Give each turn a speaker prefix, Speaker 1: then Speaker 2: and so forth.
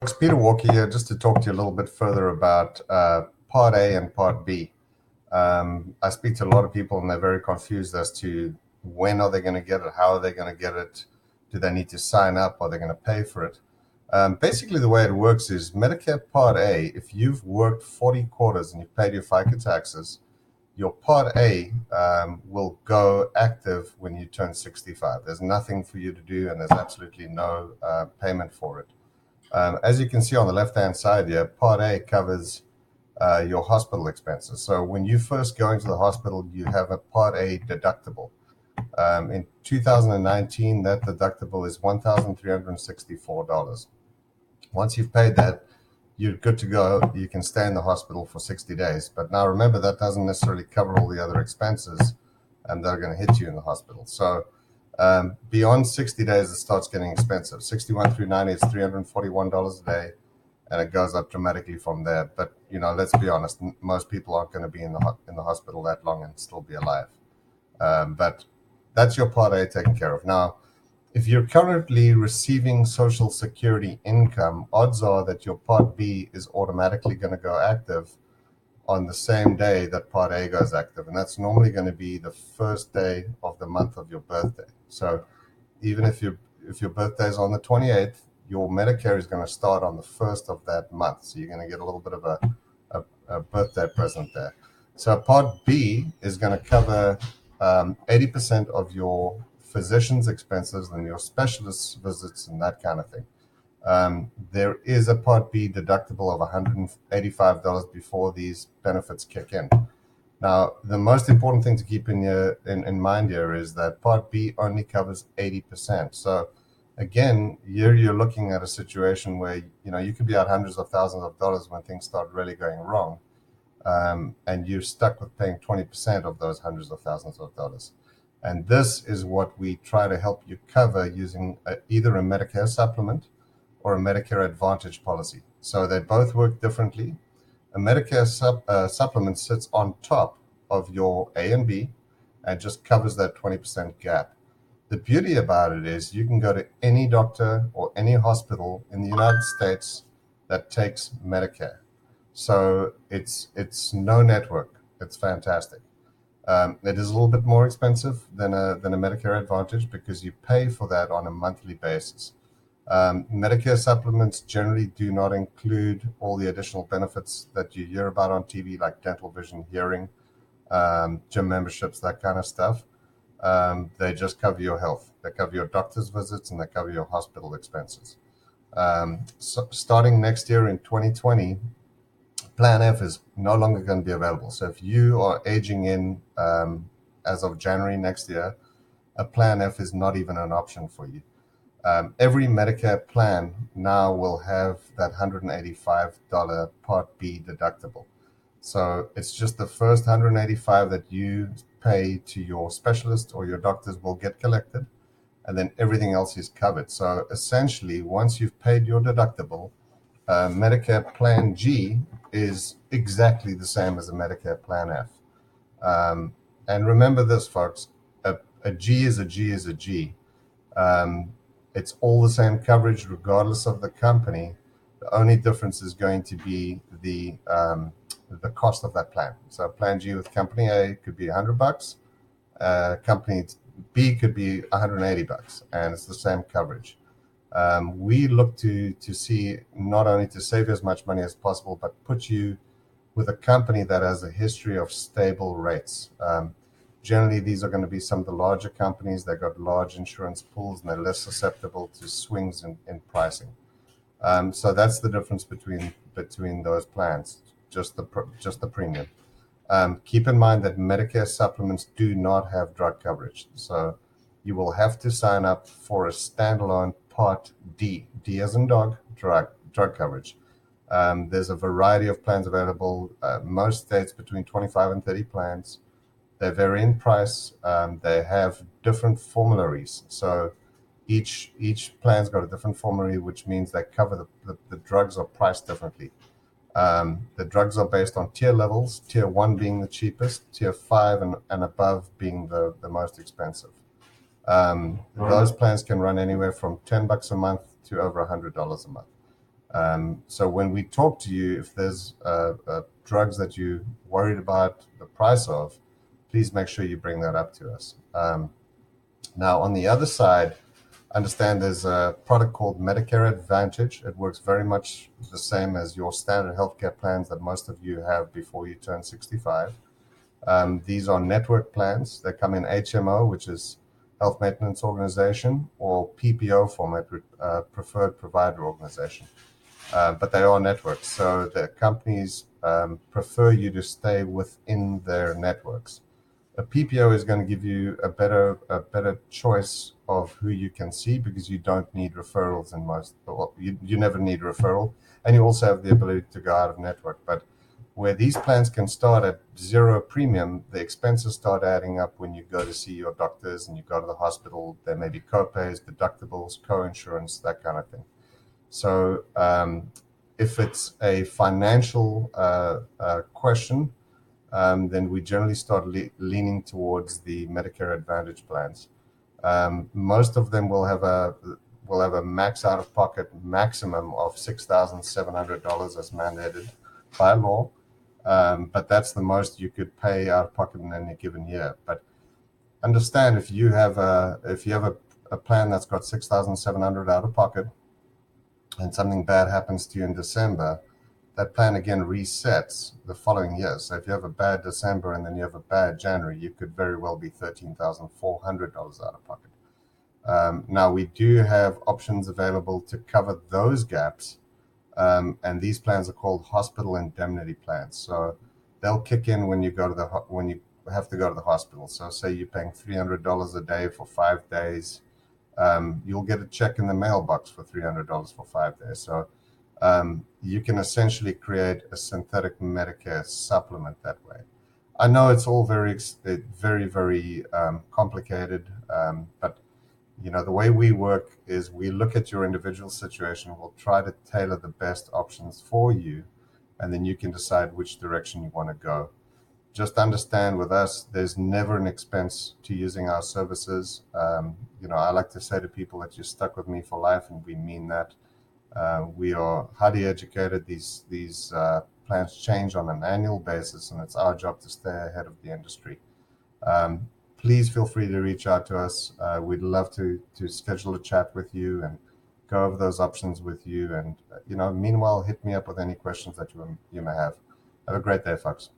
Speaker 1: It's Peter Walker here, just to talk to you a little bit further about Part A and Part B. I speak to a lot of people, and they're very confused as to when are they going to get it, how are they going to get it, do they need to sign up, are they going to pay for it? Basically, the way it works is Medicare Part A, if you've worked 40 quarters and you've paid your FICA taxes, your Part A will go active when you turn 65. There's nothing for you to do, and there's absolutely no payment for it. As you can see on the left-hand side here, Part A covers your hospital expenses. So when you first go into the hospital, you have a Part A deductible. In 2019, that deductible is $1,364. Once you've paid that, you're good to go. You can stay in the hospital for 60 days. But now remember, that doesn't necessarily cover all the other expenses that are going to hit you in the hospital. So beyond 60 days, it starts getting expensive. 61 through 90, it's $341 a day, and it goes up dramatically from there. But let's be honest, most people aren't going to be in the hospital that long and still be alive. But that's your Part A taken care of. Now, if you're currently receiving Social Security income, odds are that your Part B is automatically going to go active on the same day that Part A goes active, and that's normally going to be the first day of the month of your birthday. So even if your birthday is on the 28th, your Medicare is going to start on the 1st of that month. So you're going to get a little bit of a birthday present there. So Part B is going to cover 80% of your physician's expenses and your specialist visits and that kind of thing. There is a Part B deductible of $185 before these benefits kick in. Now, the most important thing to keep in mind here is that Part B only covers 80%. So again, you're looking at a situation where you could be out hundreds of thousands of dollars when things start really going wrong, and you're stuck with paying 20% of those hundreds of thousands of dollars. And this is what we try to help you cover using either a Medicare supplement or a Medicare Advantage policy. So they both work differently. A Medicare supplement sits on top of your A and B and just covers that 20% gap. The beauty about it is you can go to any doctor or any hospital in the United States that takes Medicare. So it's no network. It's fantastic. It is a little bit more expensive than a Medicare Advantage because you pay for that on a monthly basis. Medicare supplements generally do not include all the additional benefits that you hear about on TV, like dental, vision, hearing, gym memberships, that kind of stuff. They just cover your health. They cover your doctor's visits and they cover your hospital expenses. So starting next year in 2020, Plan F is no longer going to be available. So if you are aging in as of January next year, a Plan F is not even an option for you. Every Medicare plan now will have that $185 Part B deductible. So it's just the first $185 that you pay to your specialist or your doctors will get collected, and then everything else is covered. So essentially, once you've paid your deductible, Medicare Plan G is exactly the same as a Medicare Plan F. And remember this, folks, a G is a G is a G. It's all the same coverage regardless of the company. The only difference is going to be the cost of that plan. So Plan G with Company A could be $100. Company B could be $180, and it's the same coverage. We look to see not only to save you as much money as possible, but put you with a company that has a history of stable rates. Generally, these are going to be some of the larger companies that got large insurance pools and they're less susceptible to swings in pricing. So that's the difference between those plans, just the premium. Keep in mind that Medicare supplements do not have drug coverage. So you will have to sign up for a standalone Part D, D as in dog, drug coverage. There's a variety of plans available. Most states between 25 and 30 plans. They vary in price. They have different formularies. So each plan's got a different formulary, which means they cover the drugs are priced differently. The drugs are based on tier levels, tier 1 being the cheapest, tier 5 and above being the most expensive. Those plans can run anywhere from $10 a month to over $100 a month. So when we talk to you, if there's drugs that you're worried about the price of, please make sure you bring that up to us. Now, on the other side, understand there's a product called Medicare Advantage. It works very much the same as your standard healthcare plans that most of you have before you turn 65. These are network plans that come in HMO, which is Health Maintenance Organization, or PPO format, Preferred Provider Organization. But they are networks, so the companies prefer you to stay within their networks. A PPO is going to give you a better choice of who you can see because you don't need referrals in most, or you never need a referral, and you also have the ability to go out of network. But where these plans can start at zero premium, the expenses start adding up when you go to see your doctors and you go to the hospital. There may be copays, deductibles, co-insurance, that kind of thing. So if it's a financial question, then we generally start leaning towards the Medicare Advantage plans. Most of them will have a max out-of-pocket maximum of $6,700 as mandated by law, but that's the most you could pay out of pocket in any given year. But understand if you have a plan that's got 6,700 out of pocket, and something bad happens to you in December, that plan again resets the following year. So if you have a bad December and then you have a bad January, you could very well be $13,400 out of pocket. Now, we do have options available to cover those gaps, and these plans are called hospital indemnity plans. So they'll kick in when you have to go to the hospital. So say you're paying $300 a day for 5 days, you'll get a check in the mailbox for $300 for 5 days. So you can essentially create a synthetic Medicare supplement that way. I know it's all very, very complicated, but the way we work is we look at your individual situation. We'll try to tailor the best options for you, and then you can decide which direction you want to go. Just understand with us, there's never an expense to using our services. I like to say to people that you're stuck with me for life, and we mean that. We are highly educated. These plans change on an annual basis, and it's our job to stay ahead of the industry. Please feel free to reach out to us. We'd love to schedule a chat with you and go over those options with you. And meanwhile, hit me up with any questions that you may have. Have a great day, folks.